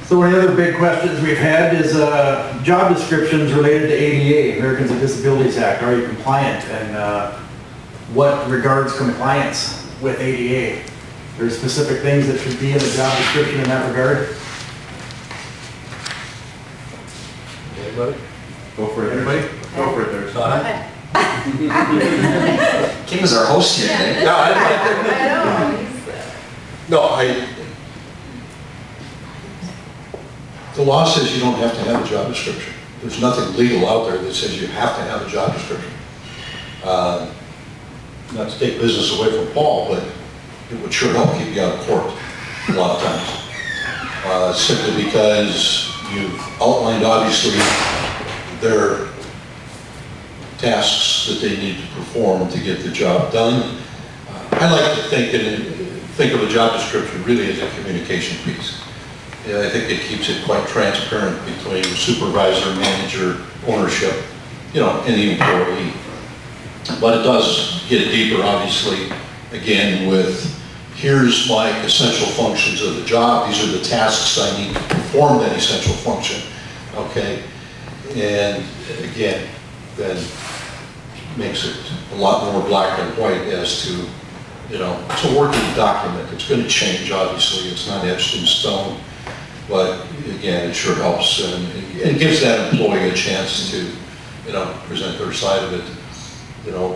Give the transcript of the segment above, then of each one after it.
So one of the other big questions we've had is job descriptions related to ADA, Americans with Disabilities Act. Are you compliant? And what regards compliance with ADA? There's specific things that should be in the job description in that regard? Anybody? Go for it. Anybody? Go for it there. Go ahead. Kim is our host here today. No, I know. The law says you don't have to have a job description. There's nothing legal out there that says you have to have a job description. Not to take business away from Paul, but it would sure help keep you out of court a lot of times. Simply because you've outlined, obviously, their tasks that they need to perform to get the job done. I like to think of a job description really as a communication piece. Yeah, I think it keeps it quite transparent between supervisor, manager, ownership, and the employee. But it does get deeper, obviously, again, with here's my essential functions of the job. These are the tasks I need to perform that essential function, okay? And again, then makes it a lot more black and white as to, it's a working document. It's going to change, obviously. It's not etched in stone. But again, it sure helps and it gives that employee a chance to, present their side of it,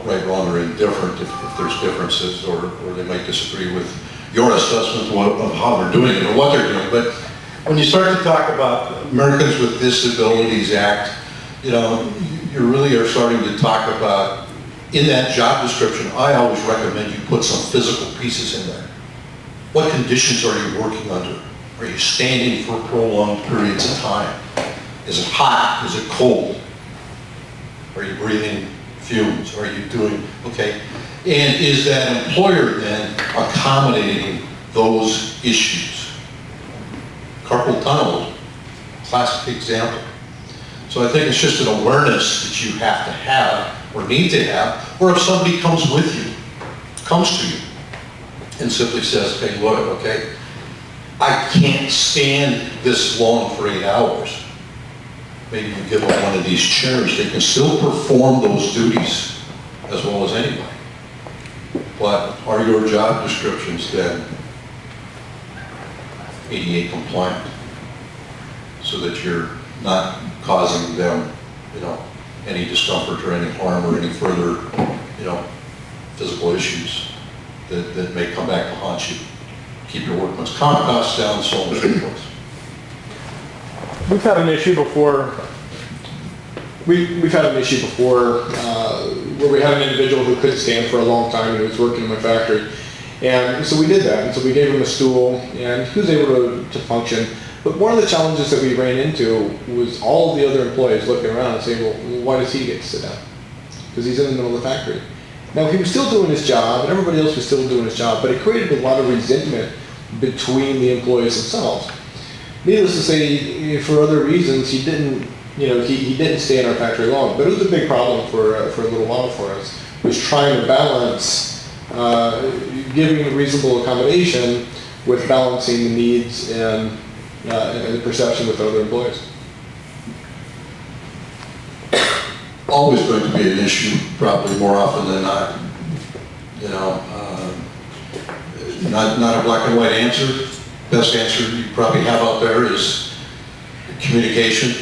right, wrong, or indifferent if there's differences or they might disagree with your assessment of how they're doing it or what they're doing. But when you start to talk about Americans with Disabilities Act, you really are starting to talk about, in that job description, I always recommend you put some physical pieces in there. What conditions are you working under? Are you standing for prolonged periods of time? Is it hot? Is it cold? Are you breathing fumes? Are you doing, okay? And is that employer then accommodating those issues? Carpal tunnel, classic example. So I think it's just an awareness that you have to have or need to have, or if somebody comes to you and simply says, hey, look, okay, I can't stand this long for 8 hours. Maybe you give them one of these chairs. They can still perform those duties as well as anybody. But are your job descriptions then ADA compliant so that you're not causing them, any discomfort or any harm or any further, physical issues that may come back to haunt you? Keep your workman's comp costs down, so on and so forth. We've had an issue before. We've had an issue before where we had an individual who couldn't stand for a long time and who was working in my factory. And so we did that. And so we gave him a stool and he was able to function. But one of the challenges that we ran into was all of the other employees looking around and saying, well, why does he get to sit down? Because he's in the middle of the factory. Now, he was still doing his job, and everybody else was still doing his job, but it created a lot of resentment between the employees themselves. Needless to say, for other reasons, he didn't stay in our factory long. But it was a big problem for a little while for us. Was trying to balance giving a reasonable accommodation with balancing the needs and the perception with other employees. Always going to be an issue, probably more often than not. Not a black and white answer. Best answer you probably have out there is communication.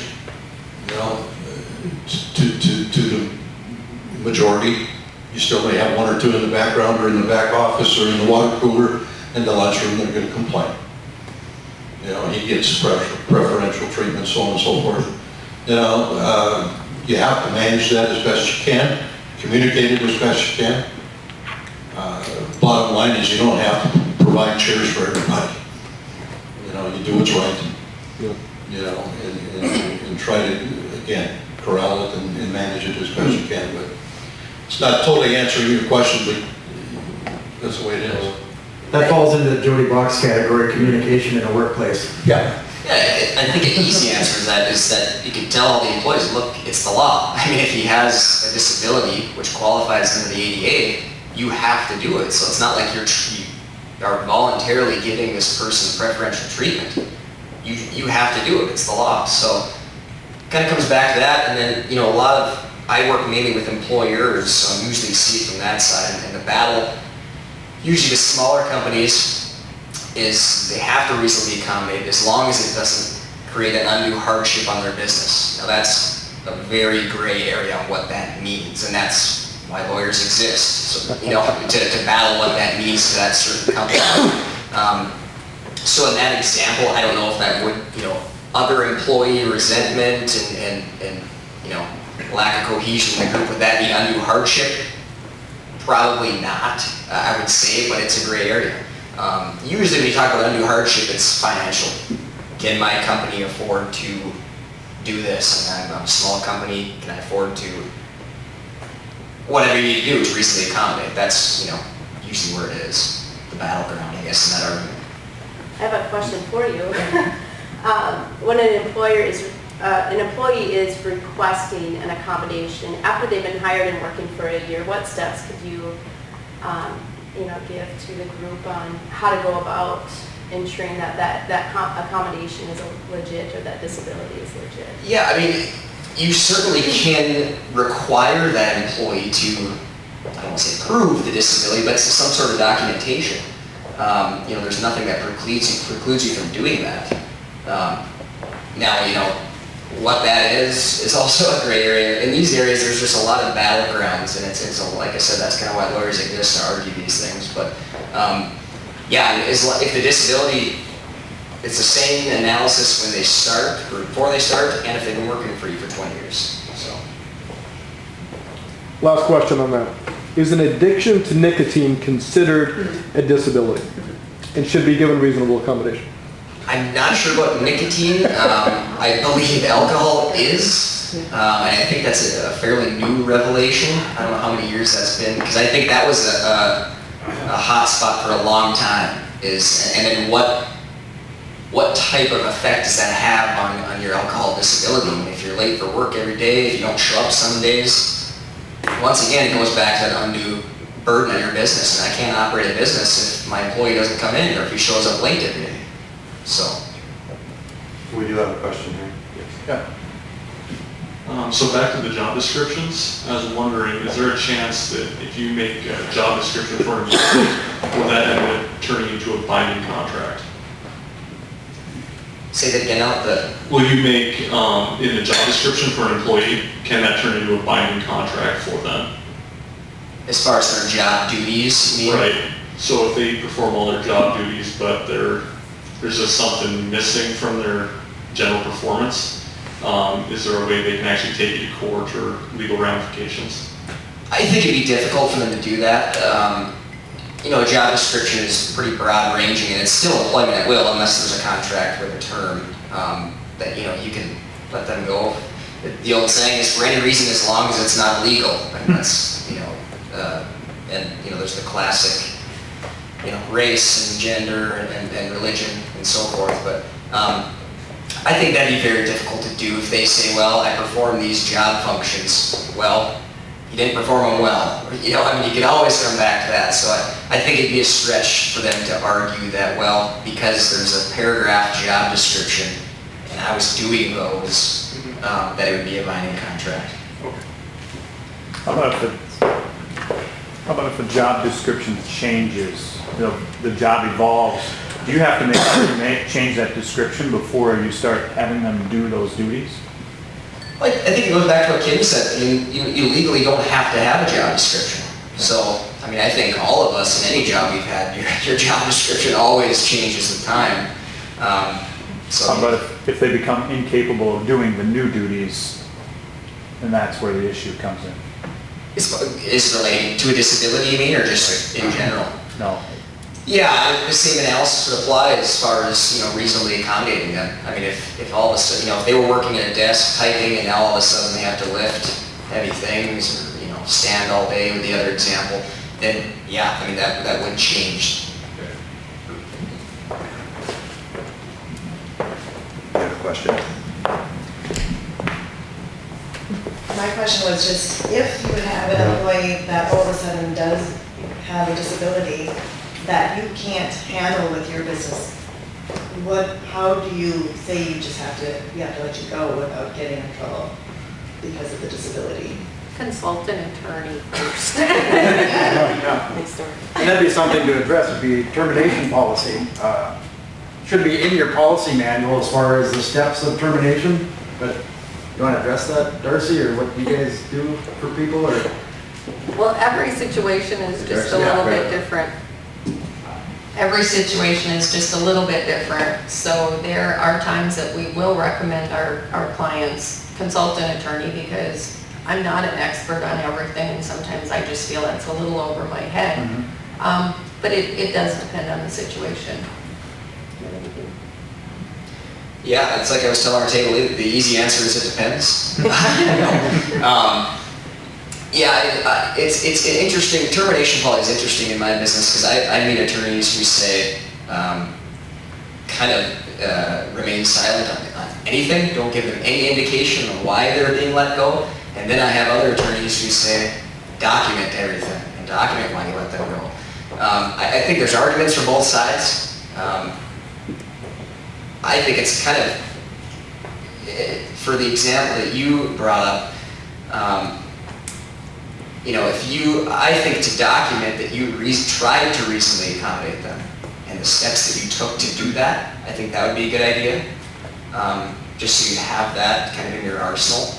To the majority, you still may have one or two in the background or in the back office or in the water cooler and the lunchroom. They're going to complain. He gets preferential treatment, so on and so forth. You have to manage that as best you can, communicate it as best you can. Bottom line is you don't have to provide chairs for everybody. You do what's right, and try to, again, corral it and manage it as best you can. But it's not totally answering your question, but that's the way it is. That falls into the Jody Box category, communication in a workplace. Yeah. Yeah, I think an easy answer is that you can tell all the employees, look, it's the law. I mean, if he has a disability which qualifies under the ADA, you have to do it. So it's not like you are voluntarily giving this person preferential treatment. you have to do it, it's the law. So kind of comes back to that, and then, you know, I work mainly with employers, so I usually see it from that side, and the battle, usually with smaller companies, is they have to reasonably accommodate as long as it doesn't create an undue hardship on their business. Now that's a very gray area on what that means, and that's why lawyers exist, so, you know, to battle what that means to that certain company. So in that example, I don't know if that would, you know, other employee resentment and you know, lack of cohesion in the group, would that be undue hardship? Probably not, I would say, but it's a gray area. Usually when you talk about undue hardship, it's financial. Can my company afford to do this? And I'm a small company, can I afford to, whatever you need to do to reasonably accommodate? That's, you know, usually where it is, the battleground, I guess, in that argument. I have a question for you. When an employee is requesting an accommodation after they've been hired and working for a year, what steps could you, you know, give to the group on how to go about ensuring that accommodation is legit or that disability is legit? Yeah, I mean, you certainly can require that employee to, I don't want to say prove the disability, but some sort of documentation. You know, there's nothing that precludes you from doing that. Now, you know, what that is also a gray area. In these areas, there's just a lot of battlegrounds, and it's like I said, that's kind of why lawyers exist, to argue these things. But yeah, if the disability, it's the same analysis when they start, or before they start, and if they've been working for you for 20 years. So. Last question on that. Is an addiction to nicotine considered a disability and should be given reasonable accommodation? I'm not sure about nicotine. I believe alcohol is, and I think that's a fairly new revelation. I don't know how many years that's been, because I think that was a hot spot for a long time. And then what type of effect does that have on your alcohol disability? I mean, if you're late for work every day, if you don't show up some days, once again, it goes back to that undue burden on your business, and I can't operate a business if my employee doesn't come in or if he shows up late every day. So. We do have a question here. Yeah. So back to the job descriptions, I was wondering, is there a chance that if you make a job description for an employee, will that end up turning into a binding contract? Say that again, out the. Will you make, in a job description for an employee, can that turn into a binding contract for them? As far as their job duties, you mean? Right. So if they perform all their job duties, but there's just something missing from their general performance, is there a way they can actually take it to court or legal ramifications? I think it'd be difficult for them to do that. You know, a job description is pretty broad ranging, and it's still employment at will unless there's a contract with a term that, you know, you can let them go. The old saying is, for any reason as long as it's not illegal. And that's, you know, and, you know, there's the classic, you know, race and gender and religion and so forth. But I think that'd be very difficult to do if they say, well, I perform these job functions. Well, you didn't perform them well. You know, I mean, you can always come back to that. So I think it'd be a stretch for them to argue that, well, because there's a paragraph job description and I was doing those, that it would be a binding contract. How about if a job description changes, the job evolves? Do you have to change that description before you start having them do those duties? Well, I think it goes back to what Kim said. I mean, you legally don't have to have a job description. So, I mean, I think all of us in any job we've had, your job description always changes with time. So, How about if they become incapable of doing the new duties, and that's where the issue comes in? is it related to a disability, you mean, or just in general? No. Yeah, the same analysis would apply as far as, you know, reasonably accommodating them. I mean, if all of a sudden, you know, if they were working at a desk typing and now all of a sudden they have to lift heavy things or, you know, stand all day with the other example, then yeah, I mean, that would change. You have a question? My question was just, if you have an employee that all of a sudden does have a disability that you can't handle with your business, how do you say you just have to let you go without getting in trouble because of the disability? Consult an attorney first. Yeah. And that'd be something to address, would be termination policy. Should be in your policy manual as far as the steps of termination, but you want to address that, Darcy, or what you guys do for people, or? Well, every situation is just a little bit different. Every situation is just a little bit different. So there are times that we will recommend our clients consult an attorney because I'm not an expert on everything and sometimes I just feel that's a little over my head. But it does depend on the situation. Yeah, it's like I was telling our table, the easy answer is it depends. Yeah, it's an interesting, termination policy is interesting in my business because I meet attorneys who say, kind of remain silent on anything, don't give them any indication of why they're being let go. And then I have other attorneys who say, document everything and document why you let them go. I think there's arguments for both sides. I think it's kind of, for the example that you brought up, I think to document that you tried to reasonably accommodate them and the steps that you took to do that, I think that would be a good idea. Just so you have that kind of in your arsenal.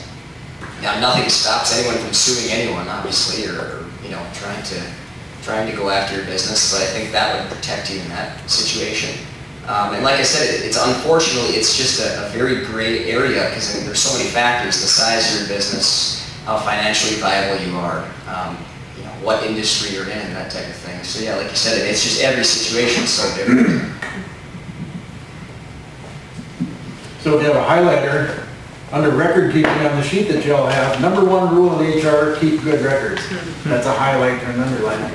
Now, nothing stops anyone from suing anyone, obviously, or trying to go after your business, but I think that would protect you in that situation. And like I said, it's unfortunately, it's just a very gray area because there's so many factors, the size of your business, how financially viable you are, what industry you're in, that type of thing. So yeah, like you said, it's just every situation is so different. So if you have a highlighter, under record keeping on the sheet that you all have, #1 rule in HR, keep good records. That's a highlight and an underline.